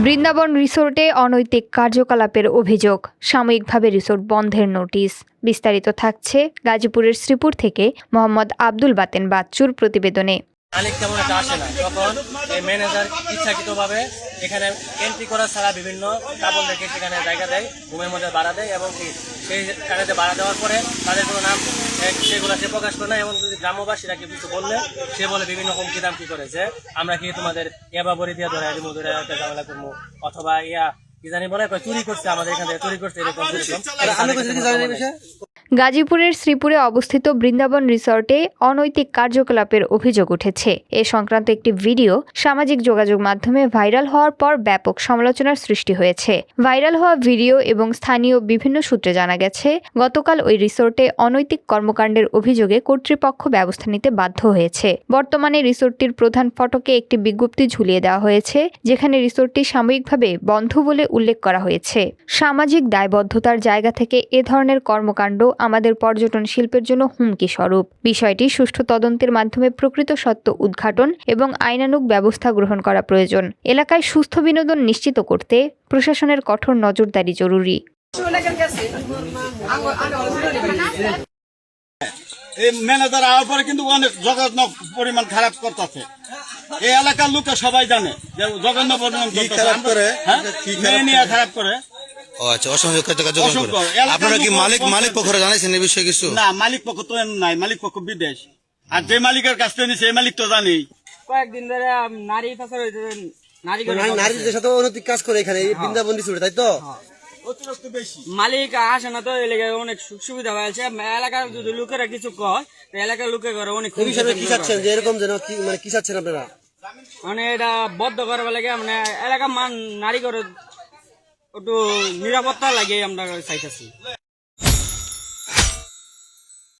বৃন্দাবন রিসোর্টে অনৈতিক কার্যকলাপের অভিযোগ, সাময়িকভাবে রিসোর্ট বন্ধের নোটিশ। বিস্তারিত থাকছে গাজীপুরের শ্রীপুর থেকে মোহাম্মদ আব্দুল বাতেন বাচ্চুর প্রতিবেদনে। মালিক তেমন একটা আসে না, তখন এই ম্যানেজার ইচ্ছাকৃতভাবে এখানে এন্ট্রি করা ছাড়া বিভিন্ন কাপড় রেখে সেখানে জায়গা দেয়, রুমের মধ্যে ভাড়া দেয় এবং সেই জায়গাতে ভাড়া দেওয়ার পরে তাদের কোনো নাম সেগুলো সে প্রকাশ করে না। এবং যদি গ্রামবাসীরা কিছু বললে সে বলে বিভিন্ন হুমকি দামকি করে যে আমরা কি তোমাদের ইয়াবাবরি দিয়ে ধরে দিব, ধরে একটা ঝামেলা করবো, অথবা কি জানি বলে চুরি করছে, আমাদের এখান থেকে চুরি করছে, এরকম। গাজীপুরের শ্রীপুরে অবস্থিত বৃন্দাবন রিসর্টে অনৈতিক কার্যকলাপের অভিযোগ উঠেছে। এ সংক্রান্ত একটি ভিডিও সামাজিক যোগাযোগ মাধ্যমে ভাইরাল হওয়ার পর ব্যাপক সমালোচনার সৃষ্টি হয়েছে। ভাইরাল হওয়া ভিডিও এবং স্থানীয় বিভিন্ন সূত্রে জানা গেছে, গতকাল ওই রিসর্টে অনৈতিক কর্মকাণ্ডের অভিযোগে কর্তৃপক্ষ ব্যবস্থা নিতে বাধ্য হয়েছে। বর্তমানে রিসর্টটির প্রধান ফটকে একটি বিজ্ঞপ্তি ঝুলিয়ে দেওয়া হয়েছে, যেখানে রিসর্টটি সাময়িকভাবে বন্ধ বলে উল্লেখ করা হয়েছে। সামাজিক দায়বদ্ধতার জায়গা থেকে এ ধরনের কর্মকাণ্ড আমাদের পর্যটন শিল্পের জন্য হুমকি স্বরূপ। বিষয়টি সুষ্ঠু তদন্তের মাধ্যমে প্রকৃত সত্য উদ্ঘাটন এবং আইনানুগ ব্যবস্থা গ্রহণ করা প্রয়োজন। এলাকায় সুস্থ বিনোদন নিশ্চিত করতে প্রশাসনের কঠোর নজরদারি জরুরি। এই ম্যানেজার আওয়ার পরে কিন্তু অনেক জঘন্য পরিমাণ খারাপ করতেছে। এই এলাকার লোকে সবাই জানে যে জঘন্য পরিমাণ খারাপ করে, খারাপ করে। ও আচ্ছা, অসামাজিক কার্যক্রম করে। আপনারা কি মালিক পক্ষরা জানাইছেন এই বিষয়ে কিছু? না, মালিক পক্ষ তো নাই, মালিক পক্ষ বিদেশ। আর যে মালিকের কাছ থেকে নিছে এই মালিক তো জানেই। কয়েকদিন ধরে নারীদের সাথে অনৈতিক কাজ করে এখানে বৃন্দাবন রিসোর্টে, তাই তো? মালিক আসে না, তো অনেক সুখ সুবিধা হয়েছে। এলাকার যদি লোকেরা কিছু কয়, এলাকার লোকে করে অনেক কি চাচ্ছেন যে এরকম যেন কি চাচ্ছেন আপনারা? মানে এটা বদ্ধ করবার লাগে, মানে এলাকা নারী করে একটু নিরাপত্তা লাগে আমরা চাইতেছি।